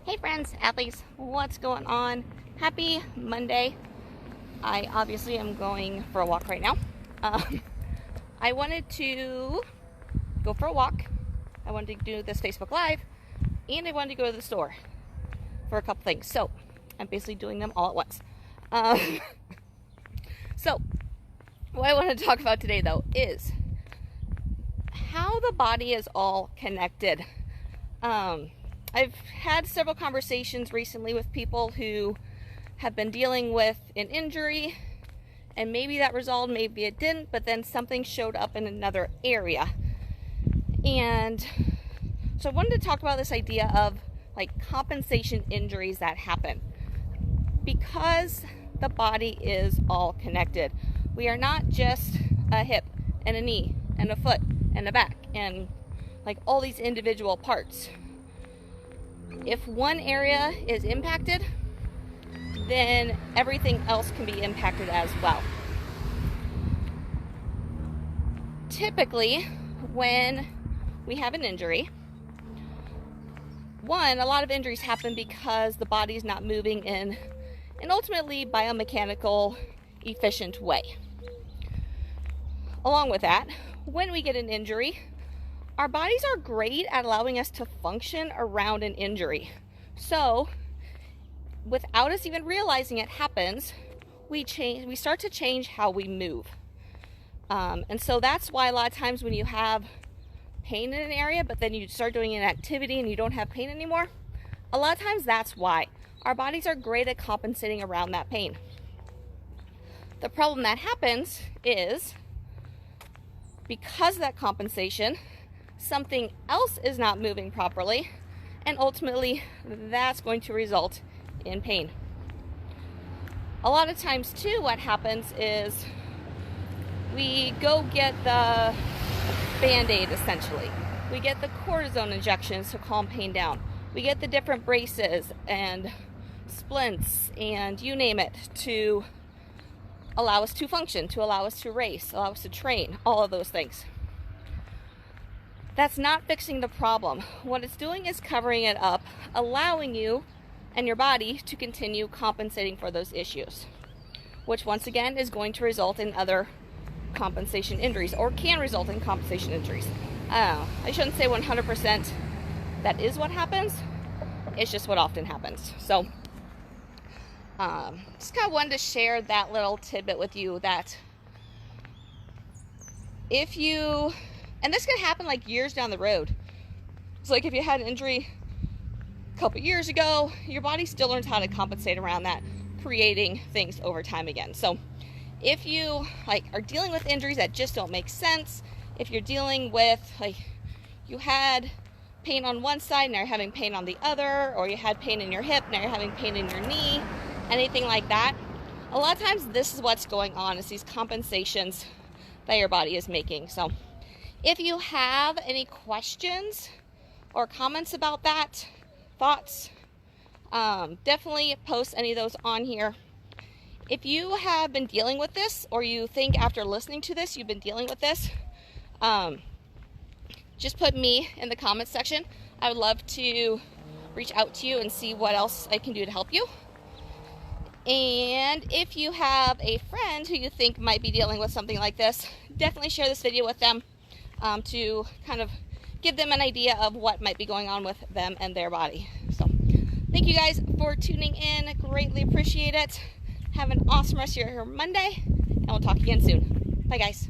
Hey friends, athletes, what's going on? Happy Monday. I obviously am going for a walk right now. I wanted to go for a walk. I wanted to do this Facebook Live, and I wanted to go to the store for a couple things. So I'm basically doing them all at once. So what I want to talk about today though is how the body is all connected. I've had several conversations recently with people who have been dealing with an injury, and maybe that resolved, maybe it didn't, but then something showed up in another area. And so I wanted to talk about this idea of like compensation injuries that happen, because the body is all connected. We are not just a hip and a knee and a foot and a back and like all these individual parts. If one area is impacted, then everything else can be impacted as well. Typically, when we have an injury, a lot of injuries happen because the body's not moving in an ultimately biomechanical, efficient way. Along with that, when we get an injury, our bodies are great at allowing us to function around an injury. So, without us even realizing it happens, we start to change how we move. And so that's why a lot of times when you have pain in an area, but then you start doing an activity and you don't have pain anymore, a lot of times that's why. Our bodies are great at compensating around that pain. The problem that happens is, because of that compensation, something else is not moving properly, and ultimately that's going to result in pain. A lot of times too, what happens is we go get the Band-Aid essentially. We get the cortisone injections to calm pain down. We get the different braces and splints and you name it to allow us to function, to allow us to race, allow us to train, all of those things. That's not fixing the problem. What it's doing is covering it up, allowing you and your body to continue compensating for those issues, which once again is going to result in other compensation injuries, or can result in compensation injuries. I shouldn't say 100% that is what happens. It's just what often happens. So just kind of wanted to share that little tidbit with you, that if you, and this could happen like years down the road. So like if you had an injury a couple years ago, your body still learns how to compensate around that, creating things over time again. So if you like are dealing with injuries that just don't make sense, if you're dealing with like you had pain on one side, now you're having pain on the other, or you had pain in your hip, now you're having pain in your knee, anything like that, a lot of times this is what's going on, is these compensations that your body is making. So if you have any questions or comments about that, thoughts, definitely post any of those on here. If you have been dealing with this, or you think after listening to this you've been dealing with this, just put me in the comments section. I would love to reach out to you and see what else I can do to help you. And if you have a friend who you think might be dealing with something like this, definitely share this video with them, to kind of give them an idea of what might be going on with them and their body. So thank you guys for tuning in. Greatly appreciate it. Have an awesome rest of your Monday, and we'll talk again soon. Bye guys.